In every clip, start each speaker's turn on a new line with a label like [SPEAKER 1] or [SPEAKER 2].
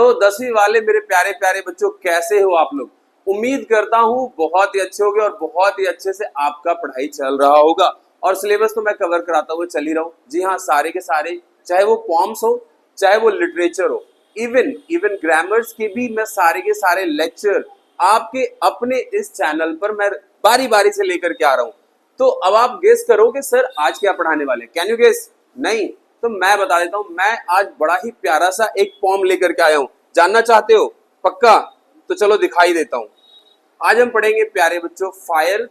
[SPEAKER 1] तो 10वीं वाले मेरे प्यारे प्यारे बच्चों, कैसे हो आप लोग? उम्मीद करता हूँ बहुत ही अच्छे होगे और बहुत ही अच्छे से आपका पढ़ाई चल रहा होगा। और सिलेबस तो मैं कवर कराता हुआ चल ही रहा हूँ। जी हाँ, सारे के सारे, चाहे वो पॉम्स हो, चाहे वो लिटरेचर हो, इवन ग्रामर्स के भी मैं सारे के सारे लेक्चर आपके अपने इस चैनल पर मैं बारी बारी से लेकर के आ रहा हूँ। तो अब आप गेस करो कि सर आज क्या पढ़ाने वाले? Can you guess? नहीं तो मैं बता देता हूं, मैं आज बड़ा ही प्यारा सा एक पॉम लेकर के आया हूं। जानना चाहते हो? पक्का? तो चलो दिखाई देता हूं। आज हम पढ़ेंगे प्यारे बच्चों फायर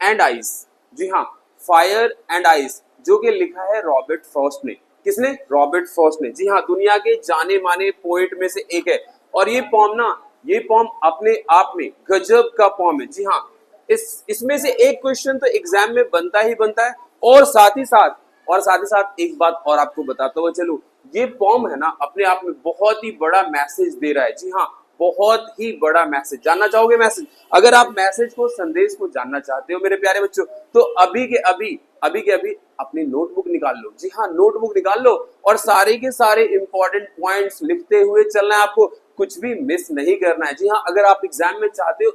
[SPEAKER 1] एंड आइस। जी हाँ, फायर एंड आइस, जो कि लिखा है रॉबर्ट फ्रॉस्ट ने। किसने? रॉबर्ट फ्रॉस्ट ने। जी हाँ, दुनिया के जाने माने पोएट में से एक है। और ये पॉम अपने आप में गजब का पॉम है। जी हाँ, इसमें से एक क्वेश्चन तो एग्जाम में बनता ही बनता है। और साथ ही साथ एक बात और आपको बताता हुआ चलूं, ये पॉम है ना, अपने आप में बहुत ही बड़ा मैसेज दे रहा है। जी हाँ, बहुत ही बड़ा मैसेज। जानना चाहोगे मैसेज? अगर आप मैसेज को, संदेश को जानना चाहते हो मेरे प्यारे बच्चों, तो अभी के अभी अपनी नोटबुक निकाल लो। जी हाँ, नोटबुक निकाल लो और सारे के सारे इंपॉर्टेंट पॉइंट्स लिखते हुए चलना है आपको। कुछ भी मिस नहीं करना है। जी हाँ, अगर आप एग्जाम में चाहते हो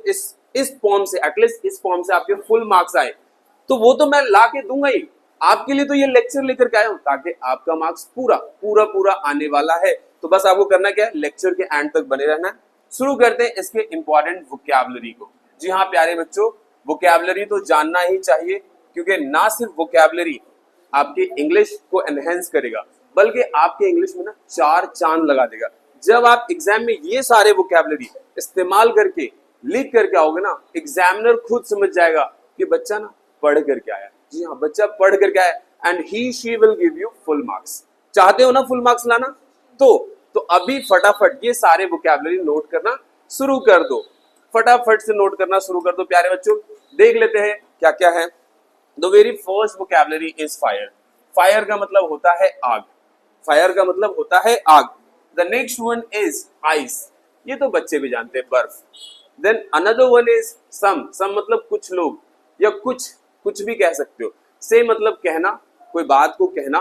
[SPEAKER 1] इस फॉर्म से, एटलीस्ट इस फॉर्म से आपके फुल मार्क्स आए, तो वो तो मैं ला के दूंगा ही। आपके लिए तो ये लेक्चर लेकर के आया हूं, ताकि आपका मार्क्स पूरा आने वाला है। तो बस आपको करना क्या है, लेक्चर के एंड तक बने रहना है। शुरू करते हैं इसके इंपॉर्टेंट वोकैबुलरी को। जी हाँ प्यारे बच्चों, वोकैबुलरी तो जानना ही चाहिए, क्योंकि ना सिर्फ वोकैबुलरी आपकी इंग्लिश को एनहेंस करेगा, बल्कि आपके इंग्लिश में ना 4 चांद लगा देगा। जब आप एग्जाम में ये सारे वोकैबुलरी इस्तेमाल करके लिख करके आओगे ना, एग्जामिनर खुद समझ जाएगा कि बच्चा ना पढ़ करके आया। जी हाँ, बच्चा पढ़ करके आया, and he she will give you full marks. चाहते हो ना फुल मार्क्स लाना? तो अभी फटाफट ये सारे वोकैबुलरी नोट करना शुरू कर दो। फटाफट से नोट करना शुरू कर दो प्यारे बच्चों। देख लेते हैं क्या क्या है। The very first vocabulary is fire. Fire का मतलब होता है आग। फायर का मतलब होता है आग। The next one is ice. ये तो बच्चे भी जानते हैं, बर्फ। Then another one is some. Some मतलब कुछ लोग, या कुछ भी कह सकते हो। से मतलब कहना, कोई बात को कहना।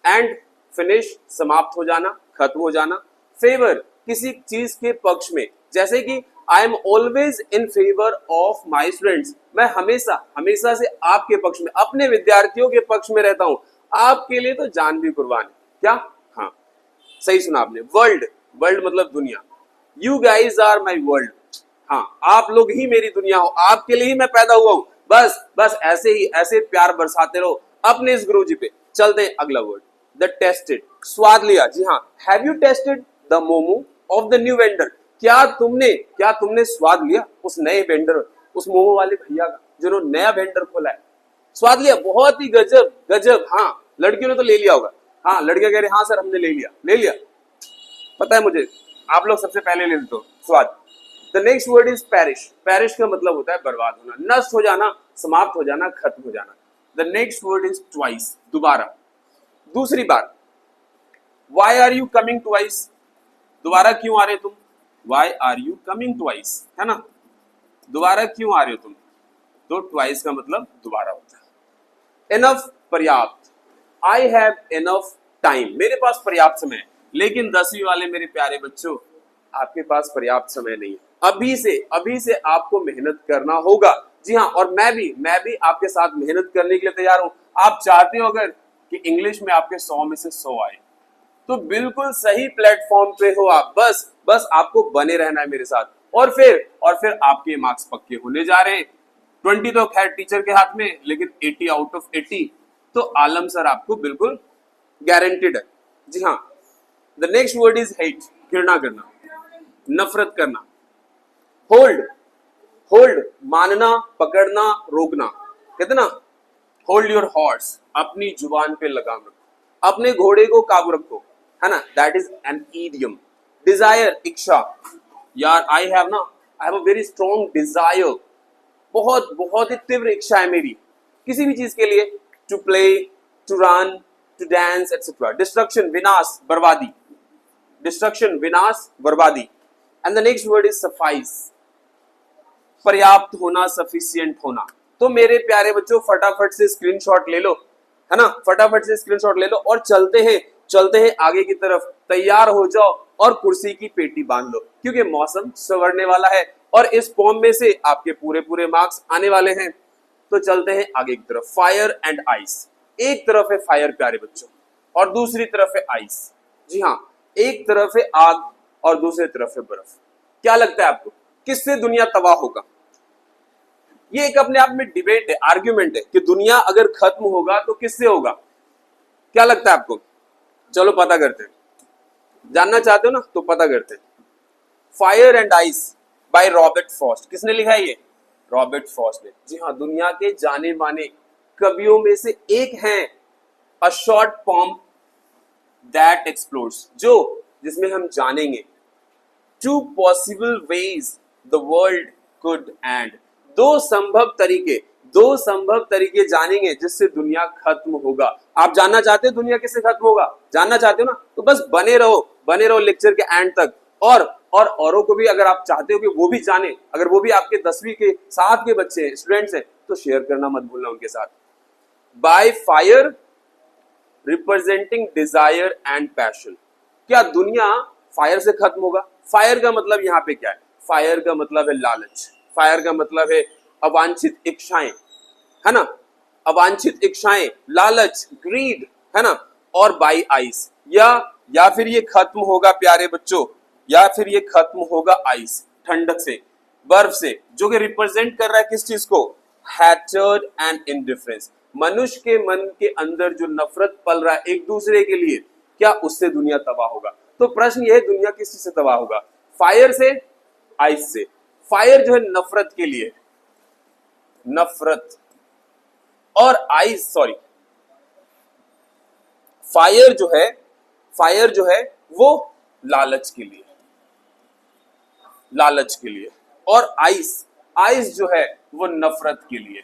[SPEAKER 1] एंड फिनिश, समाप्त हो जाना, खत्म हो जाना। फेवर, किसी चीज के पक्ष में, जैसे कि I am always in favour of my students. मैं हमेशा से आपके पक्ष में, अपने विद्यार्थियों के पक्ष में रहता हूं। आपके लिए तो जान भी कुर्बान है। क्या? हाँ, सही सुना आपने। वर्ल्ड मतलब दुनिया। You guys are my world. हाँ, आप लोग ही मेरी दुनिया हो, आपके लिए ही मैं पैदा हुआ हूं। बस ऐसे प्यार बरसाते रहो अपने इस गुरुजी पे। चलते हैं अगला वर्ड, द टेस्टेड। स्वाद लिया। जी हाँ, have you tested the momo of the new vendor. क्या तुमने स्वाद लिया उस नए वेंडर, उस मोमो वाले भैया का, जिन्होंने नया वेंडर खोला है? स्वाद लिया? बहुत ही गजब। हाँ, लड़कियों ने तो ले लिया होगा। हाँ, लड़कियां कह रही हाँ सर हमने ले लिया। पता है मुझे, आप लोग सबसे पहले ले लेते हो स्वाद। The next word is perish. Perish का मतलब होता है बर्बाद होना, नष्ट हो जाना, समाप्त हो जाना, खत्म हो जाना। The next word is twice. दोबारा, दूसरी बार। Why are you coming twice. दोबारा क्यों आ रहे तुम? Why are you coming twice, है ना? दोबारा क्यों आ रहे हो तुम? तो ट्वाइस का मतलब दोबारा होता है। इनफ, पर्याप्त। I have enough time. मेरे पास पर्याप्त समय है। लेकिन 10वीं वाले मेरे प्यारे बच्चों, आपके पास पर्याप्त समय नहीं है। अभी से आपको मेहनत करना होगा। जी हाँ, और मैं भी आपके साथ मेहनत करने के लिए तैयार हूं। आप चाहते हो अगर कि इंग्लिश में आपके 100 में से 100 आए, तो बिल्कुल सही प्लेटफॉर्म पे हो आप। बस आपको बने रहना है मेरे साथ, और फिर आपके मार्क्स पक्के होने जा रहे हैं। 20 तो खैर टीचर के हाथ में, लेकिन 80 आउट ऑफ 80 तो आलम सर आपको बिल्कुल गारंटेड है। जी हाँ, the next word is hate. घृणा करना, नफरत करना। होल्ड, मानना, पकड़ना, रोकना। कहते ना, होल्ड योर हॉर्स। अपनी जुबान पे लगाम रखो, अपने घोड़े को काबू रखो, है ना? That is an idiom. Desire, इच्छा। यार I have a very strong desire. बहुत ही तीव्र इच्छा है मेरी किसी भी चीज के लिए। To play, to run, to dance etcetera. Destruction, विनाश, बर्बादी। डिस्ट्रक्शन, विनाश, बर्बादी। And the next word is suffice. पर्याप्त होना, सफिशिएंट होना। तो मेरे प्यारे बच्चों, फटाफट से स्क्रीनशॉट ले लो, है ना? फटाफट से स्क्रीनशॉट ले लो और चलते हैं आगे की तरफ। तैयार हो जाओ और कुर्सी की पेटी बांध लो, क्योंकि मौसम संवरने वाला है और इस पोम में से आपके पूरे पूरे मार्क्स आने वाले हैं। तो चलते हैं आगे की तरफ। फायर एंड आइस, एक तरफ है फायर प्यारे बच्चों और दूसरी तरफ है आइस। जी हाँ, एक तरफ है आग और दूसरी तरफ है बर्फ। क्या लगता है आपको किससे दुनिया तबाह होगा? ये एक अपने आप में डिबेट है, आर्ग्यूमेंट है कि दुनिया अगर खत्म होगा तो किससे होगा? क्या लगता है आपको? चलो पता करते हैं। जानना चाहते हो ना तो पता करते हैं। Fire and ice by Robert Frost. किसने लिखा है ये? रॉबर्ट फ्रॉस्ट ने। जी हाँ, दुनिया के जाने माने कवियों में से एक हैं। A short poem that explores, जो जिसमें हम जानेंगे two possible ways the world could end, दो संभव तरीके जानेंगे जिससे दुनिया खत्म होगा। आप जानना चाहते हो दुनिया किससे खत्म होगा? जानना चाहते हो ना तो बस बने रहो लेक्चर के एंड तक। और औरों को भी अगर आप चाहते हो कि वो भी जाने, अगर वो भी आपके 10वीं के साथ के बच्चे हैं, स्टूडेंट्स हैं, तो शेयर करना मत भूलना उनके साथ। By fire representing desire and passion, क्या दुनिया फायर से खत्म होगा? फायर का मतलब यहाँ पे क्या है? फायर का मतलब है लालच, फायर का मतलब है अवांछित इच्छाएं, है ना, अवांछित इच्छाएं, लालच, ग्रीड, है ना। और बाई आइस, या फिर ये खत्म होगा प्यारे बच्चों, या फिर ये खत्म होगा आइस, ठंडक से, बर्फ से, जो कि रिप्रेजेंट कर रहा है किस चीज को? Hatred and indifference. मनुष्य के मन के अंदर जो नफरत पल रहा है एक दूसरे के लिए, क्या उससे दुनिया तबाह होगा? तो प्रश्न यह है, दुनिया किस चीज से तबाह होगा? फायर से, आइस से। फायर जो है नफरत के लिए, नफरत, और आइस फायर जो है वो लालच के लिए, और आइस जो है वो नफरत के लिए।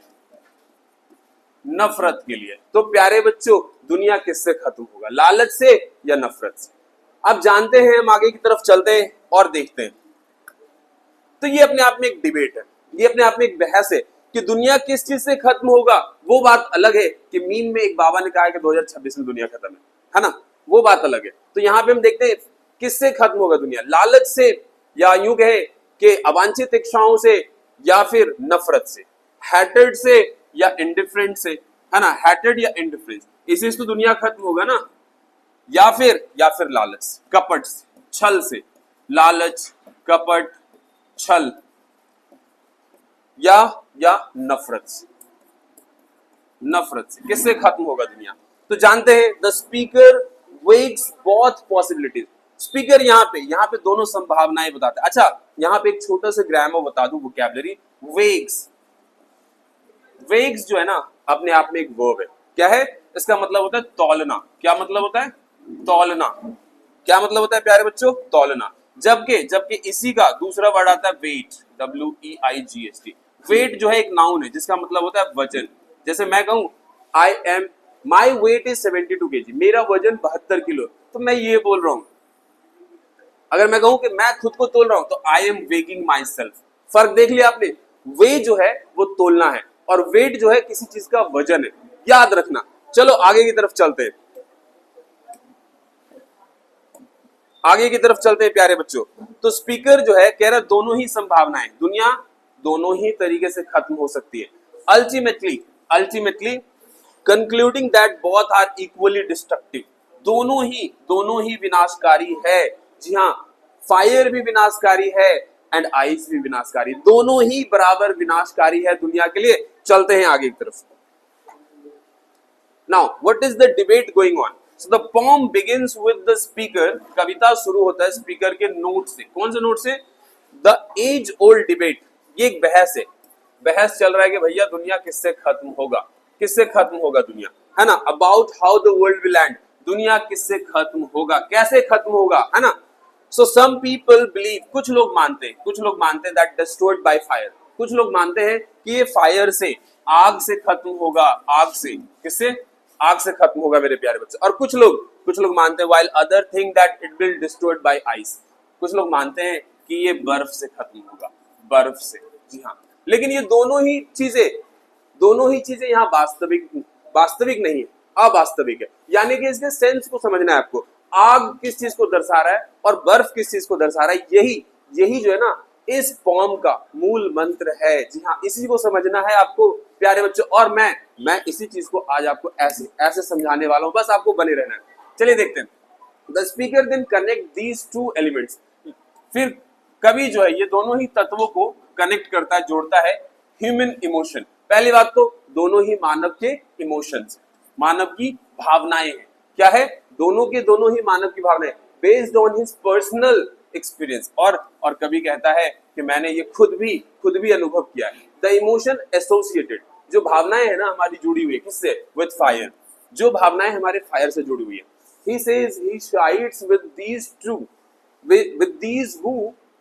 [SPEAKER 1] तो प्यारे बच्चों, दुनिया किससे खत्म होगा? लालच से या नफरत से? अब जानते हैं, हम आगे की तरफ चलते हैं और देखते हैं। तो ये अपने आप में एक डिबेट है, ये अपने आप में एक बहस है कि दुनिया किस चीज से खत्म होगा। वो बात अलग है कि मीम में एक बाबा ने कहा है कि 2026 में दुनिया खत्म है ना, वो बात अलग है। तो यहाँ पे हम देखते हैं किससे खत्म होगा दुनिया, लालच से, या यूं कहे कि अवांछित इच्छाओं से, या फिर नफरत से, हैटेड से या इंडिफरेंट से, है ना, हैटेड या इंडिफरेंस, इसी से तो दुनिया खत्म होगा ना। या फिर लालच, कपट से, छल से, लालच, कपट, छल, या नफरत से किससे खत्म होगा दुनिया? तो जानते हैं, the speaker weighs both possibilities. Speaker यहाँ पे दोनों संभावनाएं बताते हैं। अच्छा, यहाँ पे एक छोटा सा ग्रामर बता दूं, वोकैबुलरी। वेग्स जो है ना, अपने आप में एक वर्ब है। क्या है? इसका मतलब होता है तौलना। क्या मतलब होता है? तौलना। क्या मतलब होता है प्यारे बच्चों? तौलना। जबकि इसी का दूसरा वर्ड आता है वेट, WEIGHT। वेट जो है एक नाउन है जिसका मतलब होता है वजन। जैसे मैं कहूं माई वेट इज 72 kg, मेरा वजन 72 किलो, तो मैं ये बोल रहा हूं। अगर मैं कहूं कि मैं खुद को तोल रहा हूं तो I am weighing my self. फर्क देख लिया आपने? वे जो है वो तोलना है और वेट जो है किसी चीज का वजन है, याद रखना। चलो आगे की तरफ चलते हैं, प्यारे बच्चों। तो स्पीकर जो है कह रहा है दोनों ही संभावनाएं, दुनिया दोनों ही तरीके से खत्म हो सकती है। Ultimately concluding that both are equally destructive, दोनों ही विनाशकारी है। जी हाँ, फायर भी विनाशकारी है एंड आइस भी विनाशकारी, दोनों ही बराबर विनाशकारी है दुनिया के लिए। चलते हैं आगे की तरफ। Now what is the debate going on? So the poem begins with the speaker, कविता शुरू होता है स्पीकर के नोट से। कौन से नोट से? द एज ओल्ड डिबेट, ये एक बहस चल रहा है कि भैया दुनिया किससे खत्म होगा दुनिया, है ना, about how the world will and, दुनिया किससे खत्म होगा, कैसे खत्म होगा, है ना। सो सम पीपल बिलीव, कुछ लोग मानते हैं दैट डिस्ट्रॉयड बाय फायर, कुछ लोग मानते हैं कि ये फायर से, आग से खत्म होगा, आग से, किससे? आग से खत्म होगा मेरे प्यारे बच्चे। और कुछ लोग मानते हैं while other think that it will destroyed by ice, कुछ लोग मानते हैं कि ये बर्फ से खत्म होगा, बर्फ से। जी हाँ, लेकिन ये दोनों ही चीजें यहाँ वास्तविक नहीं है, अवास्तविक है। यानी कि इसके सेंस को समझना है आपको। आग किस चीज को दर्शा रहा है और बर्फ किस चीज को दर्शा रहा है, यही यही जो है ना इस पॉम का मूल मंत्र है। जी हाँ, इसी को समझना है आपको प्यारे बच्चों, और मैं इसी चीज को आज आपको ऐसे ऐसे समझाने वाला हूं, बस आपको बने रहना है। चलिए देखते हैं। The speaker then connect these two elements, फिर कवि जो है ये दोनों ही तत्वों को कनेक्ट करता है, जोड़ता है। ह्यूमन इमोशन, पहली बात तो दोनों ही मानव के इमोशंस, मानव की भावनाएं हैं। क्या है? दोनों के दोनों ही मानव की भावनाएं based on his personal experience, और कवि कहता है कि मैंने ये खुद भी अनुभव किया है। द इमोशन एसोसिएटेड, जो भावनाएं है ना हमारी जुड़ी हुई है किससे? विद फायर, जो भावनाएं हमारे फायर से जुड़ी हुई है। He says he sides with these two, with these who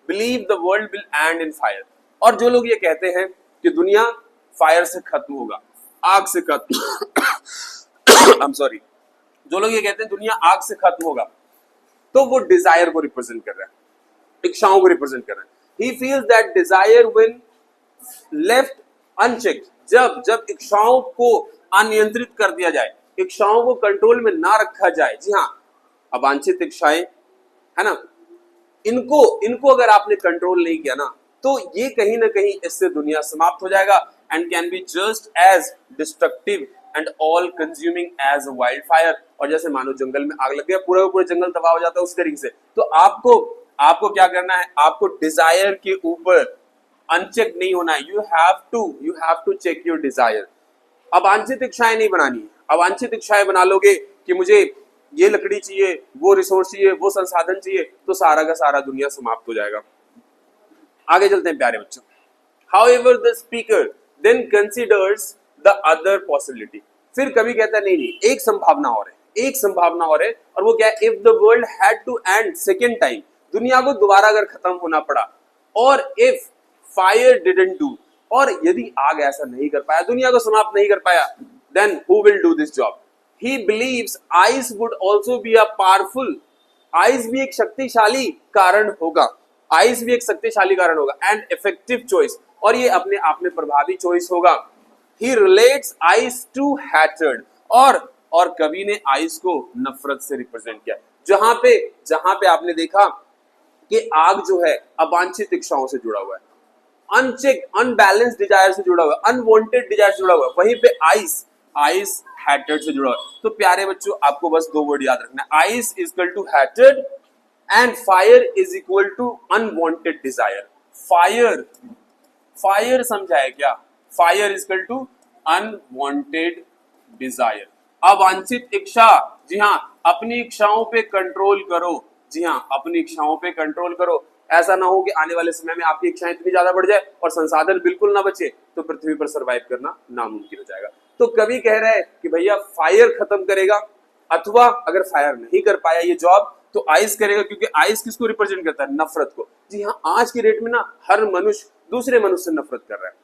[SPEAKER 1] believe the world will end in fire, और जो लोग ये कहते हैं कि दुनिया फायर से खत्म होगा, आग से खत्म I'm sorry, जो लोग ये कहते हैं दुनिया आग से खत्म होगा, तो वो डिजायर को रिप्रेजेंट कर रहा है, इच्छाओं को रिप्रेजेंट कर रहा है। He feels that desire when left unchecked, जब इच्छाओं को अनियंत्रित कर दिया जाए, इच्छाओं को कंट्रोल में ना रखा जाए। जी हाँ, अवांछित इच्छाएं है ना, इनको अगर आपने कंट्रोल नहीं किया ना, तो ये कहीं ना कहीं इससे दुनिया समाप्त हो जाएगा, and can be just as destructive and all consuming as a wild fire, और जैसे मानो जंगल में आग लग गया, पूरा पूरा जंगल तबाह हो जाता है उस तरीके से। तो आपको क्या करना है? आपको डिजायर के ऊपर अनचेक नहीं होना है। You have to check your desire. अवांछित इच्छाएं नहीं बनानी है। अवांछित इच्छाएं बना लोगे कि मुझे ये लकड़ी चाहिए, वो रिसोर्स चाहिए, वो संसाधन चाहिए, तो सारा का सारा दुनिया समाप्त हो जाएगा। आगे चलते हैं प्यारे बच्चों। However, the speaker then considers the other possibility, फिर कभी कहता है नहीं, एक संभावना और है, एक संभावना और है, और वो क्या है? If the world had to end second time, दुनिया को दोबारा अगर खत्म होना पड़ा, और if fire didn't do, और यदि आग ऐसा नहीं कर पाया, दुनिया को समाप्त नहीं कर पाया, then who will do this job? He believes ice would also be a powerful, ice भी एक शक्तिशाली कारण होगा, आइस भी एक शक्तिशाली कारण होगा, एंड इफेक्टिव चॉइस, और ये अपने आप में प्रभावी चॉइस होगा। ही रिलेट्स आइस टू हैट्रेड, और कवि ने आइस को नफरत से रिप्रेजेंट किया। जहां पे आपने देखा कि आग जो है अवांछित इच्छाओं से जुड़ा हुआ है, अनचेक अनबैलेंस डिजायर से जुड़ा हुआ है, अनवांटेड डिजायर से जुड़ा हुआ है, वहीं पे आइस हैट्रेड से जुड़ा हुआ है। तो प्यारे बच्चों, आपको बस दो वर्ड याद रखना है, ice is equal to hatred and fire is equal to unwanted desire. Fire समझा है क्या? Fire is equal to unwanted desire, अवांछित इच्छा। जी हाँ, अपनी इच्छाओं पे कंट्रोल करो। जी हाँ, अपनी इच्छाओं पे कंट्रोल करो। ऐसा ना हो कि आने वाले समय में आपकी इच्छाएं इतनी ज्यादा बढ़ जाए और संसाधन बिल्कुल ना बचे, तो पृथ्वी पर सरवाइव करना नामुमकिन हो जाएगा। तो कवि कह रहा है कि भैया फायर खत्म करेगा, अथवा अगर फायर नहीं कर पाया ये जॉब, तो आइस करेगा, क्योंकि आइस किसको रिप्रेजेंट करता है? नफरत को। जी हाँ, आज की डेट में ना हर मनुष्य दूसरे मनुष्य से नफरत कर रहा है,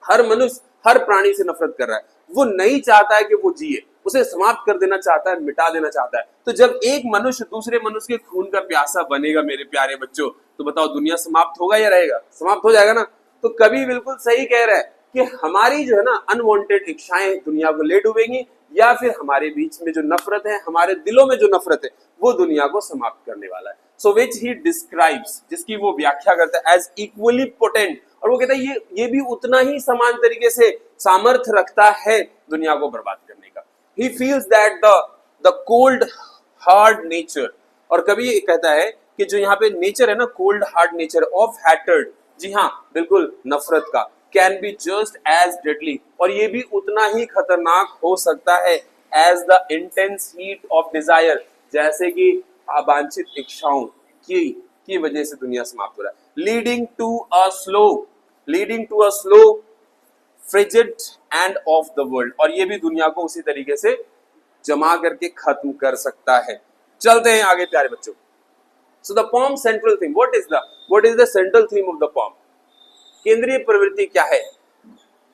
[SPEAKER 1] हर मनुष्य हर प्राणी से नफरत कर रहा है। वो नहीं चाहता है कि वो जिए, उसे समाप्त कर देना चाहता है, मिटा देना चाहता है। तो जब एक मनुष्य दूसरे मनुष्य के खून का प्यासा बनेगा मेरे प्यारे बच्चों, तो बताओ दुनिया समाप्त होगा या रहेगा? समाप्त हो जाएगा ना। तो कवि बिल्कुल सही कह रहा है कि हमारी जो है ना अनवांटेड इच्छाएं दुनिया को ले डूबेंगी, या फिर हमारे बीच में जो नफरत है, हमारे दिलों में जो नफरत है, वो दुनिया को समाप्त करने वाला है। सो विच ही डिस्क्राइब्स, जिसकी वो व्याख्या करता है एज इक्वली पोटेंट, और वो कहता है ये भी उतना ही समान तरीके से सामर्थ्य रखता है दुनिया को बर्बाद करने का। He feels that the cold hard nature, और कभी ये कहता है कि जो यहाँ पे नेचर है ना, cold hard nature of hatred, जी हाँ बिल्कुल नफरत का, can be just as deadly, और ये भी उतना ही खतरनाक हो सकता है as the intense heat of desire, जैसे कि अवांछित इच्छाओं की वजह से दुनिया समाप्त हो रहा है। Leading to a slow frigid end of the world, और ये भी दुनिया को उसी तरीके से जमा करके खत्म कर सकता है। चलते हैं आगे प्यारे बच्चों। सो the pome central theme, what is the central theme of the pome? केंद्रीय प्रवृत्ति क्या है,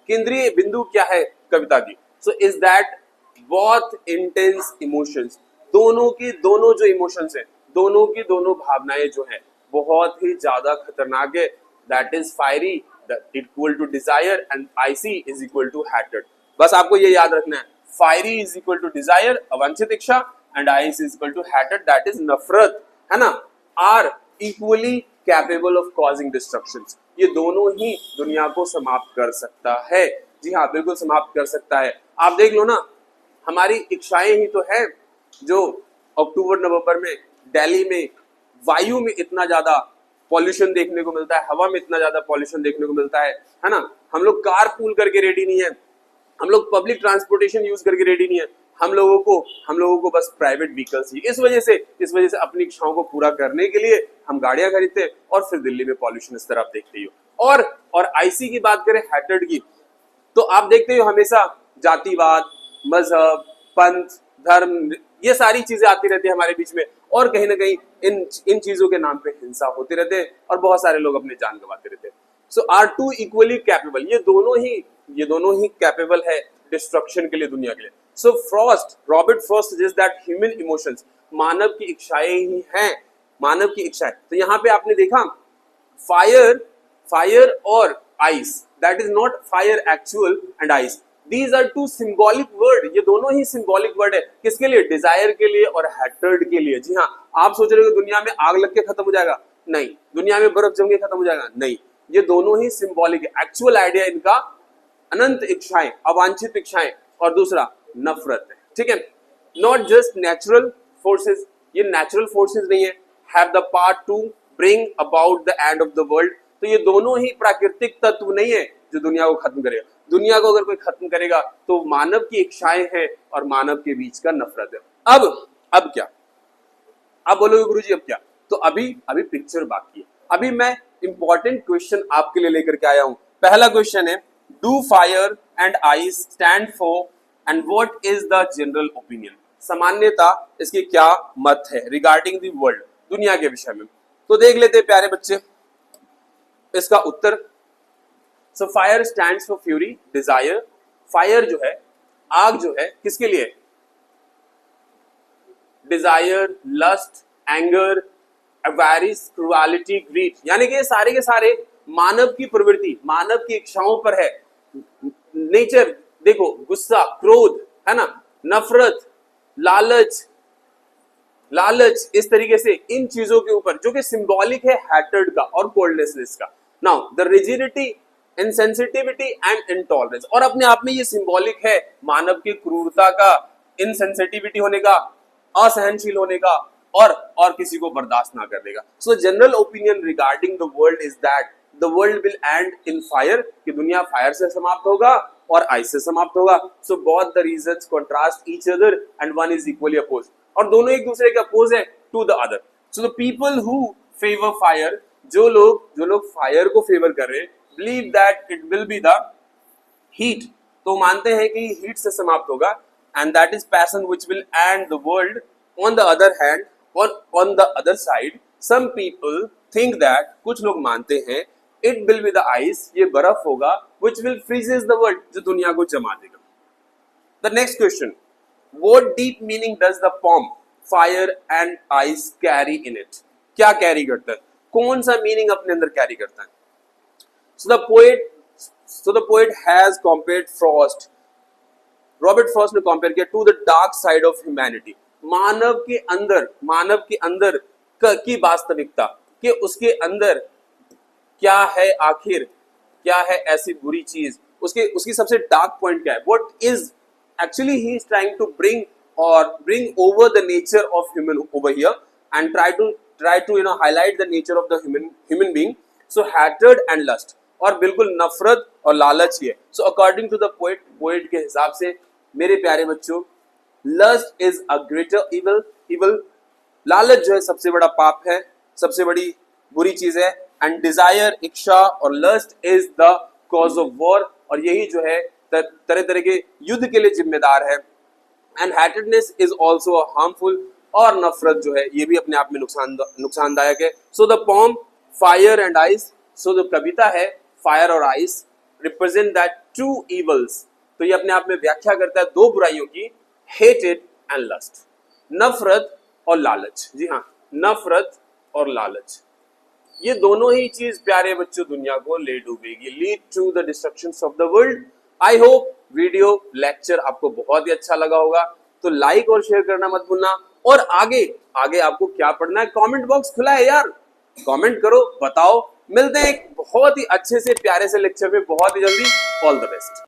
[SPEAKER 1] केंद्रीय बिंदु क्या है कविता की? So is that both intense emotions, दोनों की दोनों जो इमोशंस है, दोनों की दोनों भावनाएं जो है बहुत ही ज्यादा खतरनाक है। That is fiery equal to desire and icy is equal to hated. बस आपको ये याद रखना है, fiery is equal to desire अवांछित इच्छा, and ice is equal to hated, that is नफरत, है ना, are equally capable of causing destructions. ये दोनों ही दुनिया को समाप्त कर सकता है। जी हाँ, बिल्कुल समाप्त कर सकता है। आप देख लो ना, हमारी इच्छाएं ही तो है जो अक्टूबर नवंबर में दिल्ली में वायु में इतना ज्यादा पॉल्यूशन देखने को मिलता है, हवा में इतना ज्यादा पॉल्यूशन देखने को मिलता है ना। हम लोग कार पूल करके रेडी नहीं है, हम लोग पब्लिक ट्रांसपोर्टेशन यूज करके रेडी नहीं है, हम लोगों को बस प्राइवेट व्हीकल्स ही। इस वजह से अपनी इच्छाओं को पूरा करने के लिए हम गाड़ियां खरीदते हैं और फिर दिल्ली में पॉल्यूशन इस तरह आप देखते ही हो। और आईसी की बात करें, हैटेड की, तो आप देखते हो हमेशा जातिवाद, मजहब, पंथ, धर्म, ये सारी चीजें आती रहती है हमारे बीच में, और कहीं ना कहीं इन चीजों के नाम पे हिंसा होते रहते हैं और बहुत सारे लोग अपनी जान गंवाते रहते हैं। सो आर टू इक्वली कैपेबल, ये दोनों ही कैपेबल है डिस्ट्रक्शन के लिए, दुनिया के लिए। So Robert Frost suggest that human emotions, मानव की इच्छाएं ही हैं, मानव की इच्छाएं। तो यहाँ पे आपने देखा फायर और ice, that is not fire actual and ice, these are two symbolic word, ये दोनों ही सिंबॉलिक वर्ड है। किसके लिए? डिजायर के लिए और हैट्रेड के लिए। जी हाँ, आप सोच रहे हो कि दुनिया में आग लग के खत्म हो जाएगा, नहीं। दुनिया में बर्फ जम के खत्म हो जाएगा, नहीं। ये दोनों ही सिंबॉलिक है। एक्चुअल आइडिया इनका अनंत इच्छाएं, अवांछित इच्छाएं, और दूसरा नफरत है, ठीक है। नॉट जस्ट नेचुरल फोर्सेस, ये नेचुरल फोर्सेस नहीं है, have the power to bring about the end of the world. तो ये दोनों ही प्राकृतिक तत्व नहीं है जो दुनिया को खत्म करेगा। दुनिया को अगर कोई खत्म करेगा तो मानव की इच्छाएं हैं और मानव के बीच का नफरत है। अब क्या? आप बोलोगे गुरुजी अब क्या? तो अभी पिक्चर बाकी है। अभी मैं इंपॉर्टेंट क्वेश्चन आपके लिए लेकर के आया हूं। पहला क्वेश्चन है, do fire and ice stand for and what is the general opinion? सामान्यता इसकी क्या मत है रिगार्डिंग द वर्ल्ड, दुनिया के विषय में। तो देख लेते हैं प्यारे बच्चे इसका उत्तर। So fire stands for fury, desire. Fire जो है, आग जो है, किसके लिए? Desire, lust, anger, avarice, cruelty, greed, यानी कि ये सारे के सारे मानव की प्रवृत्ति, मानव की इच्छाओं पर है। नेचर देखो, गुस्सा, क्रोध, है ना, नफरत, लालच, इस तरीके से इन चीजों के ऊपर, जो कि सिंबॉलिक है हैटर्ड का और कोल्डनेस का। Now the rigidity, insensitivity and intolerance, और अपने आप में ये सिंबॉलिक है मानव की क्रूरता का, इनसेंसिटिविटी होने का, असहनशील होने का, और किसी को बर्दाश्त ना करने का। सो general opinion regarding the world is that the world will and in fire, कि दुनिया फायर से समाप्त होगा और आइस से समाप्त होगा। So both the reasons contrast each other and one is equally oppose, और दोनों एक दूसरे के अपोज है to the other. So the people who favour fire, जो लोग फायर को फेवर कर रहे हैं, believe that it will be the heat, तो मानते हैं कि हीट से समाप्त होगा, and that is passion which will end the world. On the other hand, on the other side, some people think that, कुछ लोग मानते हैं, it will be the ice, ये बर्फ होगा, which will freezes the world, जो दुनिया को जमा देगा। The next question, what deep meaning does the poem fire and ice carry in it? क्या कैरी करता है, कौन सा मीनिंग अपने अंदर कैरी करता है? So the poet has compared Frost, Robert Frost ने कंपेयर किया to the dark side of humanity, मानव के अंदर की वास्तविकता, कि उसके अंदर क्या है, आखिर क्या है ऐसी बुरी चीज, उसकी सबसे डार्क पॉइंट क्या है, what is actually he is trying to bring over the nature of human over here and try to highlight the nature of the human being. So hatred and lust, और बिल्कुल नफरत और लालच ही है। So according to the poet के हिसाब से मेरे प्यारे बच्चों, lust is a greater evil, लालच जो है सबसे बड़ा पाप है, सबसे बड़ी बुरी चीज है। एंड डिजायर, इच्छा और lust is the cause of war, और यही जो है तरह तरह के युद्ध के लिए जिम्मेदार है। एंड हैटेडनेस इज ऑल्सो हार्मफुल, और नफरत जो है ये भी अपने आप में नुकसानदायक है। So the poem fire and ice, so जो कविता है फायर और ice represent that two evils, तो ये अपने आप में व्याख्या करता है दो बुराइयों की, हेटेड एंड लस्ट, नफरत और लालच। जी हाँ, नफरत और लालच, ये दोनों ही चीज प्यारे बच्चों दुनिया को ले डूबेगी, lead to the destruction of the world. I hope video lecture आपको बहुत ही अच्छा लगा होगा। तो लाइक और शेयर करना मत भूलना। और आगे आगे आपको क्या पढ़ना है, कमेंट बॉक्स खुला है यार, कमेंट करो, बताओ। मिलते हैं एक बहुत ही अच्छे से प्यारे से लेक्चर में बहुत ही जल्दी। All the best.